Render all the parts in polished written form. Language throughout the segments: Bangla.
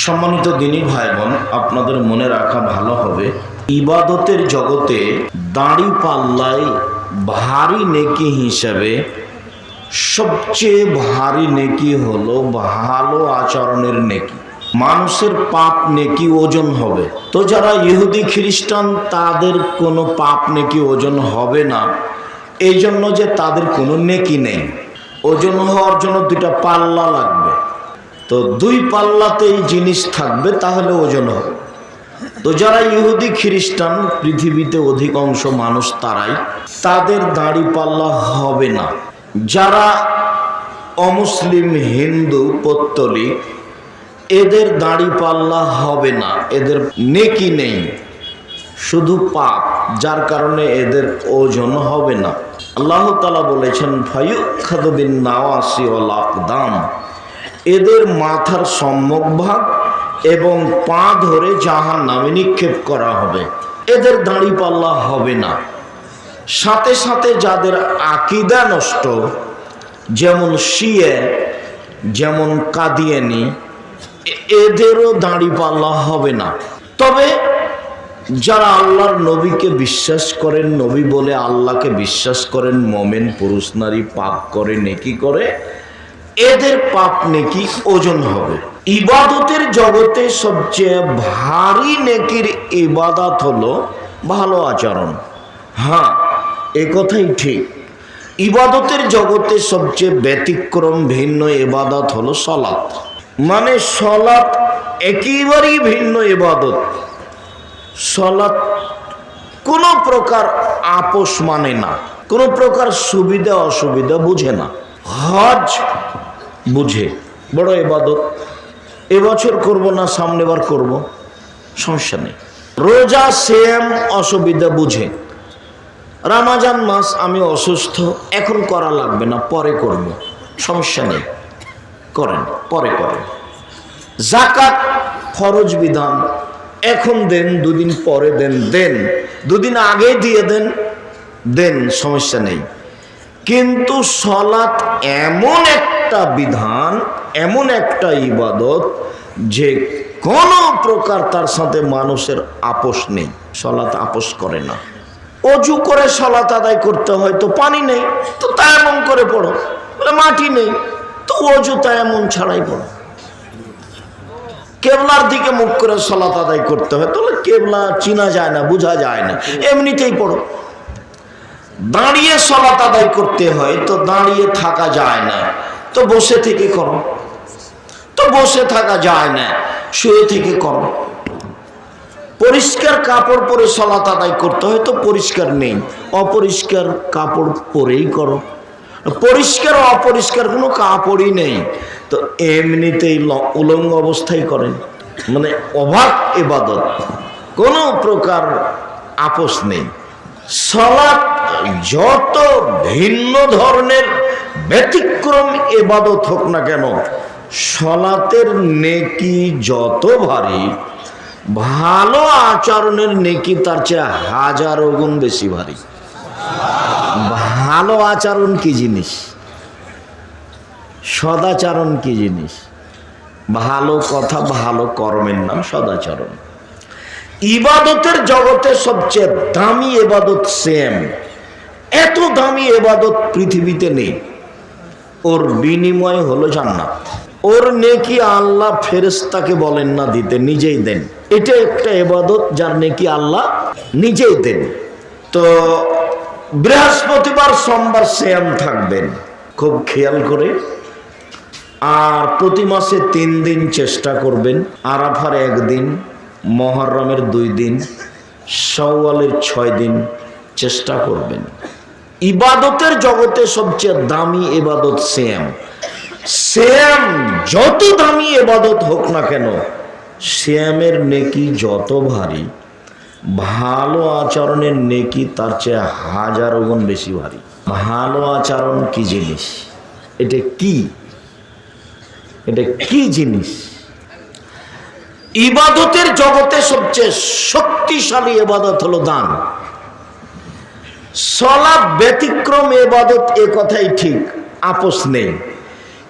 সম্মানিত দিনী ভাই বোন, আপনাদের মনে রাখা ভালো হবে, ইবাদতের জগতে দাড়ি পাল্লায় ভারী নেকি হিসেবে সবচেয়ে ভারী নেকি হলো ভালো আচরণের নেকি। মানুষের পাপ নেকি ওজন হবে। তো যারা ইহুদি খ্রিস্টান, তাদের কোনো পাপ নেকি ওজন হবে না, এই জন্য যে তাদের কোনো নেকি নেই। ওজন হওয়ার জন্য দুইটা পাল্লা লাগবে, তো দুই পাল্লাতেই জিনিস থাকবে, তাহলে ওজন হবে। তো যারা ইহুদি খ্রিস্টান, পৃথিবীতে অধিকাংশ মানুষ তারাই, তাদের দাড়ি পাল্লা হবে না। যারা অমুসলিম, হিন্দু, পৌত্তলিক, এদের দাড়ি পাল্লা হবে না, এদের নেকি নেই, শুধু পাপ, যার কারণে এদের ওজন হবে না। আল্লাহ তাআলা বলেছেন ফায়ুখাযু বিন-নাওয়াসি ওয়াল আকদাম, এদের মাথার সম্মুখ ভাগ এবং পা ধরে জাহান্নামে নিক্ষেপ করা হবে। এদের দাড়ি পাল্লা হবে না। সাথে সাথে যাদের আকীদা নষ্ট, যেমন শিয়া, যেমন কাদিয়ানি, এদেরও দাড়ি পাল্লা হবে না। তবে যারা আল্লাহর নবীকে বিশ্বাস করেন, নবী বলে আল্লাহকে বিশ্বাস করেন, মোমেন পুরুষ নারী পাপ করে, নেকি করে, এদের পাপ নেকি ওজন হবে। ইবাদতের জগতে সবচেয়ে ভারী নেকির ইবাদত হলো ভালো আচরণ। হ্যাঁ, এ কথাই ঠিক। ইবাদতের জগতে সবচেয়ে ব্যতিক্রম ভিন্ন ইবাদত হলো সালাত। মানে সালাত একেবারেই ভিন্ন ইবাদত। সালাত কোনো প্রকার আপোষ মানে না, কোনো প্রকার সুবিধা অসুবিধা বুঝে না। হজ বুঝে, বড় ইবাদত, এবছর করব না সামনেবার করব, সমস্যা নেই। রোজা সেম, অসুবিধা বুঝে। রমজান মাস আমি অসুস্থ, এখন করা লাগবে না, পরে করব, সমস্যা নেই, করেন, পরে করেন। যাকাত ফরজ বিধান, এখন দেন, দুদিন পরে দেন, দেন, দুদিন আগে দিয়ে দেন, দেন, সমস্যা নেই। কিন্তু সালাত এমন একটা বিধান, এমন একটা ইবাদত যে কোনো প্রকার তার সাথে মানুষের আপোষ নেই। সালাত আপোষ করে না। অজু করে সালাত আদায় করতে হয়, তো পানি নেই, তো তায়াম্মুম করে পড়ো। বলে মাটি নেই, তো অজু তায়াম্মুম ছাড়াই পড়ো। কেবলার দিকে মুখ করে সালাত আদায় করতে হয়, তাহলে কেবলা চিনা যায় না, বোঝা যায় না, এমনিতেই পড়ো। দাঁড়িয়ে সালাত আদায় করতে হয়, তো দাঁড়িয়ে থাকা যায় না, তো বসে থেকে করো। তো বসে থাকা যায় না, শুয়ে থেকে করো। পরিষ্কার কাপড় পরে সালাত আদায় করতে হয়, তো পরিষ্কার নেই, অপরিষ্কার কাপড় পরেই করো। পরিষ্কার অপরিষ্কার কোনো কাপড়ই নেই, তো এমনিতেই উলঙ্গ অবস্থায় করেন। মানে অবাক ইবাদত, কোনো প্রকার আপোষ নেই। সালাত যত ভিন্ন ধরনের ব্যতিক্রম ইবাদত হোক না কেন, সালাতের নেকি যত ভারী, ভালো আচরণের নেকি তার চেয়ে হাজারো গুণ বেশি ভারী। ভালো আচরণ কি জিনিস? সদাচরণ কি জিনিস? ভালো কথা, ভালো কর্মের নাম সদাচরণ। ইবাদতের জগতে সবচেয়ে দামি ইবাদত সেম, এত দামি ইবাদত পৃথিবীতে নেই। ওর বিনিময় হলো জান্নাত। ওর নেকি আল্লাহ ফেরেশতাকে বলেন না দিতে, নিজেই দেন। এটা একটা ইবাদত যার নেকি আল্লাহ নিজেই দেন। তো বৃহস্পতিবার, সোমবার সেম থাকবেন, খুব খেয়াল করে। আর প্রতি মাসে 3 দিন চেষ্টা করবেন। আরাফার 1 দিন, মুহররমের 2 দিন, শাওয়ালের 6 দিন চেষ্টা করবেন। ইবাদতের জগতে সবচেয়ে দামি ইবাদত সেম। সেম যত দামি ইবাদত হোক না কেন, সেমের নেকি যত ভারী, ভালো আচরণের নেকি তার চেয়ে হাজারো গুণ বেশি ভারী। ভালো আচরণ কি জিনিস? এটা কি? এটা কি জিনিস? ইবাদতের জগতে সবচেয়ে শক্তিশালী ইবাদত হলো দান। সালাত ব্যতিক্রম ইবাদত, এ কথাই ঠিক, আপোষ নেই।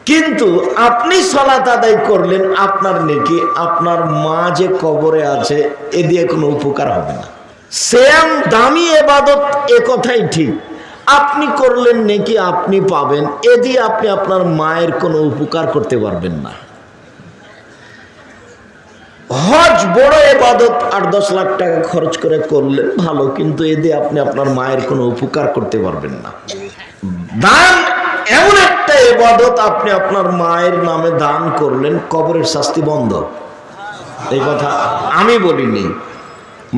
কিন্তু আপনি সালাত আদায় করলেন, আপনার নেকি আপনার মা যে কবরে আছে এ দিয়ে কোনো উপকার হবে না। সিয়াম দামি ইবাদত, এ কথাই ঠিক, আপনি করলেন নেকি আপনি পাবেন, এ দিয়ে আপনি আপনার মায়ের কোনো উপকার করতে পারবেন না। হজ বড় ইবাদত, 8-10 লাখ টাকা খরচ করে করলেন ভালো, কিন্তু এ দিয়ে আপনি আপনার মায়ের কোনো উপকার করতে পারবেন না। দান এমন একটা ইবাদত, আপনি আপনার মায়ের নামে দান করলেন, কবরের শাস্তি বন্ধ। এই কথা আমি বলিনি,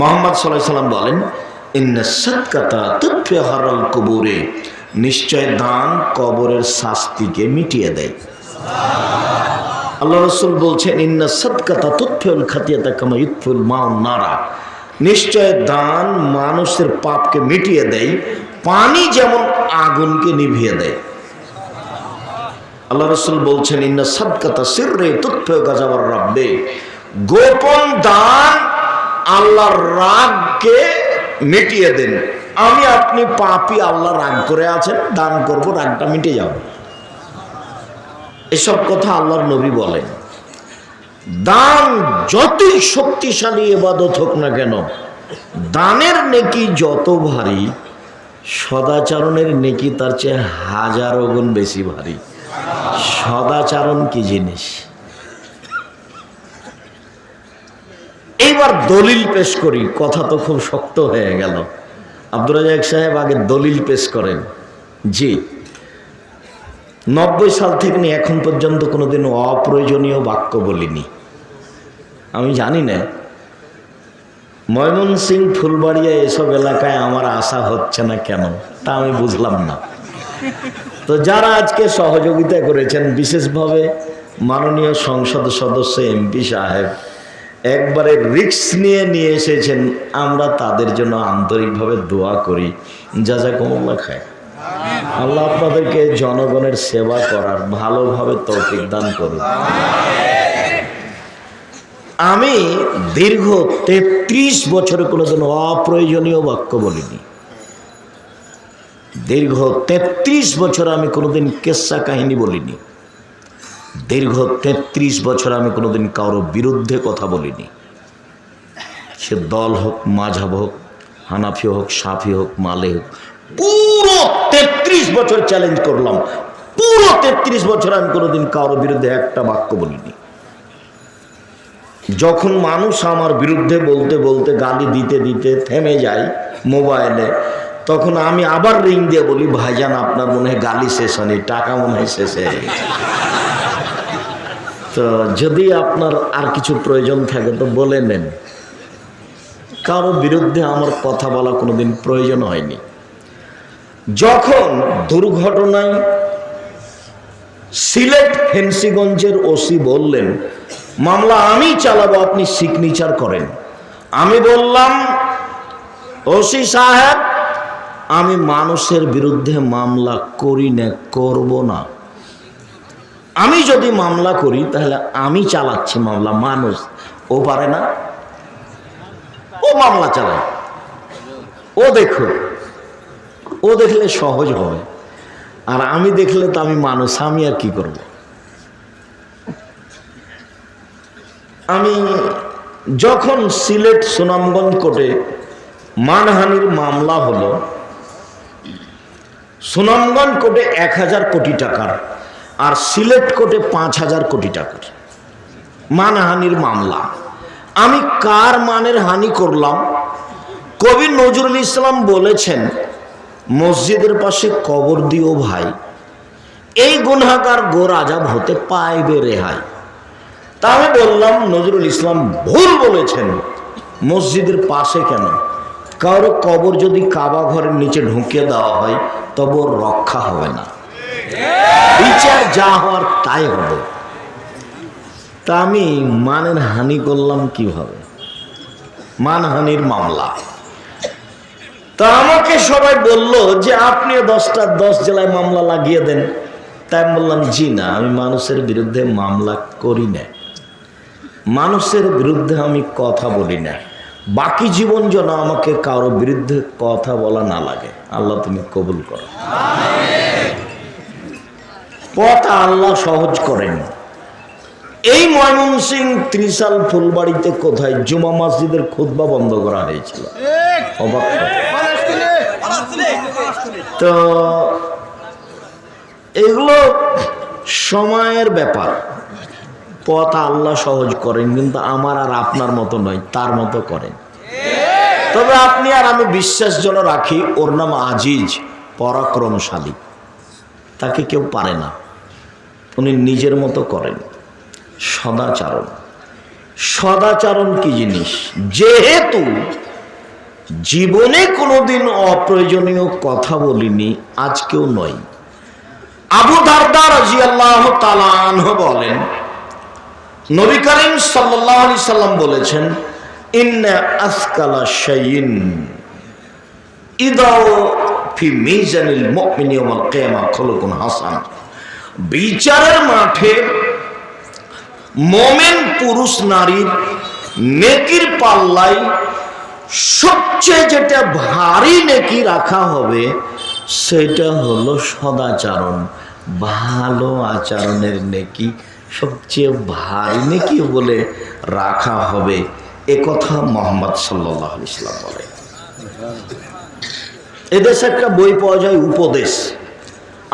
মুহাম্মদ সাল্লাল্লাহু আলাইহি ওয়াসাল্লাম বলেন, ইন্না সাদকাতা তুতফি হারাল কুবুরে, নিশ্চয় দান কবরের শাস্তিকে মিটিয়ে দেয়। আল্লাহ রাসূল বলছেন, ইন্না সাদকাতা তুতফিউল খাতিয়াতা কামা ইউতফিউল মাউন নারা, নিশ্চয় দান মানুষের পাপকে মিটিয়ে দেয়, পানি যেমন আগুনকে নিভিয়ে দেয়। আল্লাহ রাসূল বলছেন, ইন্না সাদকাতা সিররে তুতফিউ গাযাবার রাব্বে, গোপন দান আল্লাহর রাগকে মিটিয়ে দেন। আমি আপনি পাপী, আল্লাহ রাগ করে আছেন, দান করব, রাগটা মিটে যাবে। এসব কথা আল্লাহর নবী বলেন। দান যতই শক্তিশালী ইবাদত হোক না কেন, দানের নেকি যত ভারী, সদাচরণের নেকি তার চেয়ে হাজারো গুণ বেশি ভারী। সদাচরণ কি জিনিস? এইবার দলিল পেশ করি, কথা তো খুব শক্ত হয়ে গেল। আব্দুর রাজ্জাক সাহেব আগে দলিল পেশ করেন। জি, 90 সাল থেকে নিয়ে এখন পর্যন্ত কোনোদিন অপ্রয়োজনীয় বাক্য বলিনি। আমি জানি না ময়মনসিংহ, ফুলবাড়িয়া এসব এলাকায় আমার আসা হচ্ছে না কেন, তা আমি বুঝলাম না। তো যারা আজকে সহযোগিতা করেছেন, বিশেষভাবে মাননীয় সংসদ সদস্য এমপি সাহেব একবারে রিস্ক নিয়ে এসেছেন, আমরা তাদের জন্য আন্তরিকভাবে দোয়া করি। জাযাকুমুল্লাহ খায়। আল্লাহ আপনাদেরকে জনগণের সেবা করার ভালোভাবে তৌফিক দান করুন। আমি দীর্ঘ 33 বছরে কোনোদিন অপ্রয়োজনীয় বাক্য বলিনি। দীর্ঘ 33 বছর আমি কোনোদিন কেচ্ছা কাহিনী বলিনি। দীর্ঘ 33 বছর আমি কোনোদিন কারোর বিরুদ্ধে কথা বলিনি। সে দল হোক, মাযহাব হোক, হানাফি হোক, শাফি হোক, মালে হোক, পুরো 33 বছর চ্যালেঞ্জ করলাম। পুরো 33 বছর আমি কোনোদিন কারোর বিরুদ্ধে একটা বাক্য বলিনি। যখন মানুষ আমার বিরুদ্ধে বলতে বলতে, গালি দিতে দিতে থেমে যায় মোবাইলে, তখন আমি আবার রিং দিয়ে বলি, ভাইজান আপনার মনে হয় গালি শেষ হয়নি, টাকা মনে হয় শেষ হয়ে গেছে। তো যদি আপনার আর কিছু প্রয়োজন থাকে তো বলে নেন। কারো বিরুদ্ধে আমার কথা বলা কোনোদিন প্রয়োজন হয়নি। যখন দুর্ঘটনায় সিলেট ফেন্সিগঞ্জের ওসি বললেন, মামলা আমি চালাবো, আপনি সিগনেচার করেন, আমি বললাম, ওসি সাহেব আমি মানুষের বিরুদ্ধে মামলা করি না, করব না। আমি যদি মামলা করি তাহলে আমি চালাচ্ছি মামলা, মানুষ ও পারে না, ও মামলা চালায়, ও দেখো, ও দেখলে সহজ হবে, আর আমি দেখলে তো আমি মানুষ, আমি আর কি করব। আমি যখন সিলেট সুনামগঞ্জ কোর্টে মানহানির মামলা হলো, সুনামগঞ্জ কোর্টে 1000 কোটি টাকার আর সিলেট কোর্টে 5000 কোটি টাকার মানহানির মামলা। আমি কার মানের হানি করলাম? কবি নজরুল ইসলাম বলেছেন, মসজিদের পাশে কবর দিও ভাই, এই গুনাহগার গোর আজাব হতে পাইবে রেহাই। তা আমি বললাম, নজরুল ইসলাম ভুল বলেছেন, মসজিদের পাশে কেন? কারো কবর যদি কাবা ঘরের নিচে ঢুকিয়ে দেওয়া হয় তবে ওর রক্ষা হবে না, বিচার যা হওয়ার তাই হবে। তা আমি মানের হানি করলাম কিভাবে? মানহানির মামলা। তা আমাকে সবাই বলল যে আপনিও 10 জেলায় মামলা লাগিয়ে দেন। তাই আমি বললাম, জি না, আমি মানুষের বিরুদ্ধে মামলা করি না, মানুষের বিরুদ্ধে আমি কথা বলি না। বাকি জীবন যেন আমাকে কারোর বিরুদ্ধে কথা বলা না লাগে। আল্লাহ তুমি কবুল করো। পথ আল্লাহ সহজ করেন। এই ময়মনসিংহ ত্রিশাল ফুলবাড়িতে কোথায় জুমা মসজিদের খুতবা বন্ধ করা হয়েছিল, অবাক তো। এগুলো সময়ের ব্যাপার। পথ আল্লাহ সহজ করেন, কিন্তু আমার আর আপনার মতো নয়, তার মতো করেন। তবে আপনি আর আমি বিশ্বাস যেন রাখি, ওর নাম আজিজ, পরাক্রমশালী, তাকে কেউ পারে না। উনি নিজের মতো করেন। সদাচরণ, সদাচরণ কি জিনিস? যেহেতু জীবনে কোনোদিন অপ্রয়োজনীয় কথা বলিনি, আজকেও নয়। আবু দারদা রাদিয়াল্লাহু তাআলা আনহু বলেন, নবী করিম সাল্লাল্লাহু আলাইহি সাল্লাম বলেছেন, ইন্না আসকালা শাইইন ইদাও ফি মিজানিল মুমিনি ইয়াওমাল কিয়ামা খুলুকুন হাসান। বিচারের মাঠে মুমিন পুরুষ নারীর নেকির পাল্লায় সবচেয়ে যেটা ভারী নেকি রাখা হবে সেটা হলো সদাচরণ, ভালো আচরণের নেকি সবচেয়ে ভারী নেকি বলে রাখা হবে। একথা মুহাম্মদ সাল্লাল্লাহু আলাইহি ওয়াসাল্লাম বলে। এদেশে একটা বই পাওয়া যায়, উপদেশ,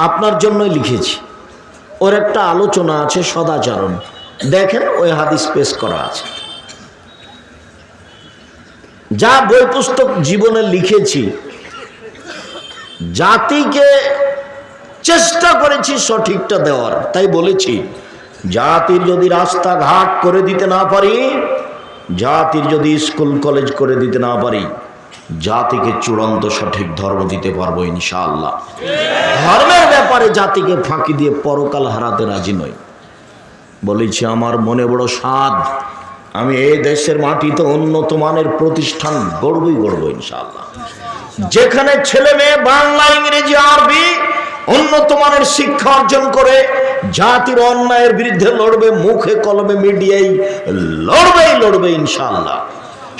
আপনার জন্যই লিখেছি। ওর একটা আলোচনা আছে সদাচরণ, দেখেন ওই হাদিস পেশ করা আছে। যা বই পুস্তক জীবনে লিখেছি, জাতিকে চেষ্টা করেছি সঠিকটা দেওয়ার। তাই বলেছি, জাতির যদি রাস্তাঘাট করে দিতে না পারি, জাতির যদি স্কুল কলেজ করে দিতে না পারি, জাতিকে চূড়ান্ত সঠিক ধর্ম দিতে পারবো ইনশাআল্লাহ। ধর্মের ব্যাপারে জাতিকে ফাঁকি দিয়ে পরকাল হারাতে রাজি নই। বলেছি, আমার মনে বড় সাধ, আমি এই দেশের মাটিতে উন্নত মানের প্রতিষ্ঠান গড়বই ইনশাআল্লাহ। যেখানে ছেলে মেয়ে বাংলা, ইংরেজি, আরবি উন্নত মানের শিক্ষা অর্জন করে জাতির অন্যায়ের বিরুদ্ধে লড়বে, মুখে কলমে মিডিয়ায় লড়বে ইনশাআল্লাহ।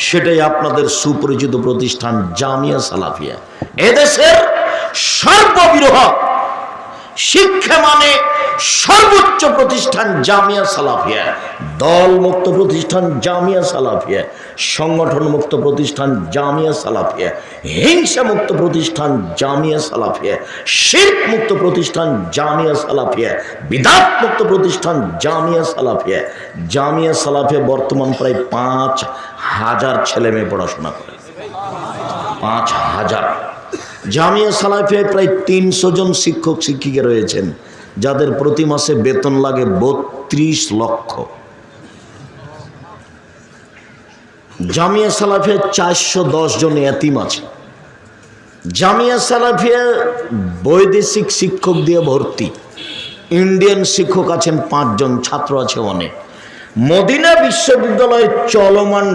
সেটাই আপনাদের সুপরিচিত প্রতিষ্ঠান জামিয়া সালাফিয়া। এদেশের সর্ববৃহৎ শিক্ষা মানে সর্বোচ্চ প্রতিষ্ঠান জামিয়া সালাফিয়া, দল মুক্ত প্রতিষ্ঠান জামিয়া সালাফিয়া, সংগঠন মুক্ত প্রতিষ্ঠান জামিয়া সালাফিয়া, হিংসা মুক্ত প্রতিষ্ঠান জামিয়া সালাফিয়া, শিরক মুক্ত প্রতিষ্ঠান জামিয়া সালাফিয়া, বিদআত মুক্ত প্রতিষ্ঠান জামিয়া সালাফিয়া। জামিয়া সালাফিয়া বর্তমান প্রায় 5,000 ছেলে মেয়ে পড়াশোনা করে, 5,000। জামিয়া সালাফিয়ায় প্রায় 300 জন শিক্ষক শিক্ষিকা রয়েছেন, যাদের প্রতি মাসে বেতন লাগে 32 লক্ষ। জামিয়া সালাফিয়া 410 জন এতিম আছে। জামিয়া সালাফিয়া বৈদেশিক শিক্ষক দিয়ে ভর্তি। ইন্ডিয়ান শিক্ষক আছেন 5 জন, ছাত্র আছে অনেক। মদিনা বিশ্ববিদ্যালয়ের চলমান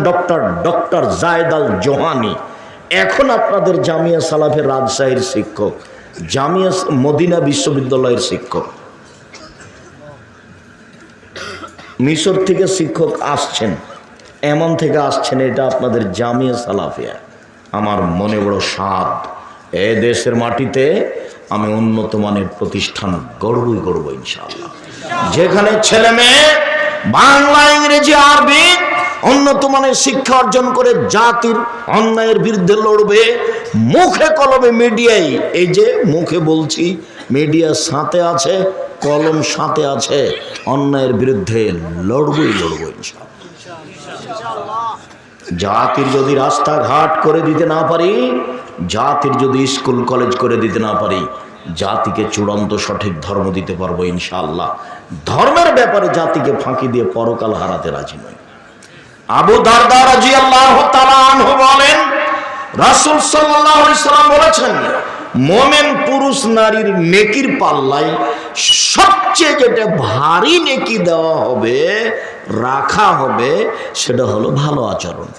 ডক্টর জায়েদ আল জোহানি এখন আপনাদের জামিয়া সালাফের রাজশাহীর শিক্ষক, জামিয়া মদিনা বিশ্ববিদ্যালয়ের শিক্ষক। মিশর থেকে শিক্ষক আসছেন, এমন থেকে আসছেন, এটা আপনাদের জামিয়া সালাফিয়া। আমার মনে বড় সাধ, এ দেশের মাটিতে আমি উন্নত মানের প্রতিষ্ঠান গড়বই ইনশাআল্লাহ। যেখানে ছেলে মেয়ে বাংলা, ইংরেজি, আরবি উন্নত মানের শিক্ষা অর্জন করে জাতির অন্যায়ের বিরুদ্ধে লড়বে, মুখে কলমে মিডিয়ায়, এই যে মুখে বলছি, মিডিয়া সাথে আছে, কলম সাথে আছে, অন্যায়ের বিরুদ্ধে লড়বই ইনশাআল্লাহ। জাতির যদি রাস্তাঘাট করে দিতে না পারি, জাতির যদি স্কুল কলেজ করে দিতে না পারি, জাতিকে চূড়ান্ত সঠিক ধর্ম দিতে পারবো ইনশাআল্লাহ। ধর্মের ব্যাপারে জাতিকে ফাঁকি দিয়ে পরকাল হারাতে রাজি নই। আবু দারদা রাদিয়াল্লাহু তাআলা আনহু বলেন, রাসূল সাল্লাল্লাহু আলাইহি সাল্লাম বলেছেন, মুমিন পুরুষ নারীর নেকির পাল্লায় সবচেয়ে যেটা ভারী নেকি দেওয়া হবে, রাখা হবে, সেটা হলো ভালো আচরণ।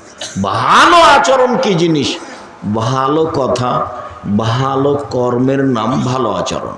ভালো আচরণ কি জিনিস? ভালো কথা, ভালো কর্মের নাম ভালো আচরণ।